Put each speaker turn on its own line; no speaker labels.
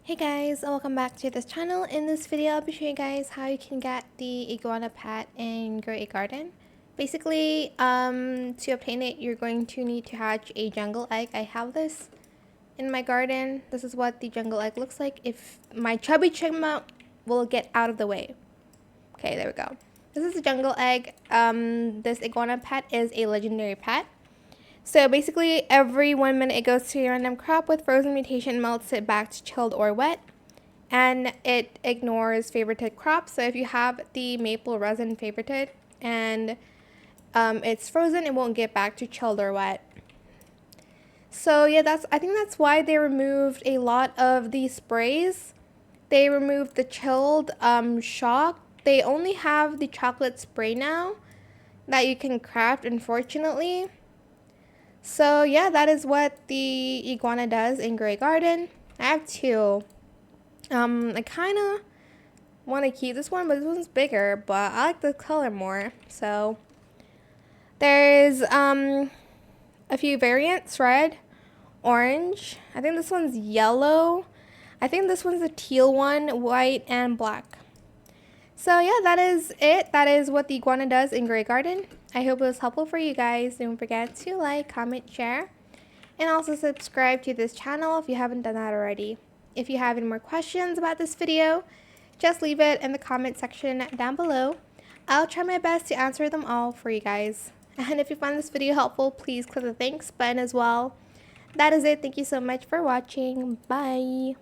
Hey guys, welcome back to this channel. In this video, I'll be showing you guys how you can get the iguana pet in your garden. Basically, to obtain it, you're going to need to hatch a jungle egg. I have this in my garden. This is what the jungle egg looks like. If my chubby chipmunk will get out of the way. Okay, there we go. This is a jungle egg. This iguana pet is a legendary pet. So basically, every 1 minute it goes to a random crop with frozen mutation, melts it back to chilled or wet, and it ignores favorited crops. So if you have the maple resin favorited and it's frozen, it won't get back to chilled or wet. So yeah, I think that's why they removed a lot of these sprays. They removed the chilled shock. They only have the chocolate spray now that you can craft, unfortunately. So yeah, that is what the iguana does in Grey Garden. I have two. I kind of want to keep this one, but this one's bigger, but I like the color more. So there's a few variants: red, orange. I think this one's yellow. I think this one's a teal one, white, and black. So yeah, that is it. That is what the iguana does in Grey Garden. I hope it was helpful for you guys. Don't forget to like, comment, share, and also subscribe to this channel if you haven't done that already. If you have any more questions about this video, just leave it in the comment section down below. I'll try my best to answer them all for you guys. And if you found this video helpful, please click the thanks button as well. That is it. Thank you so much for watching. Bye.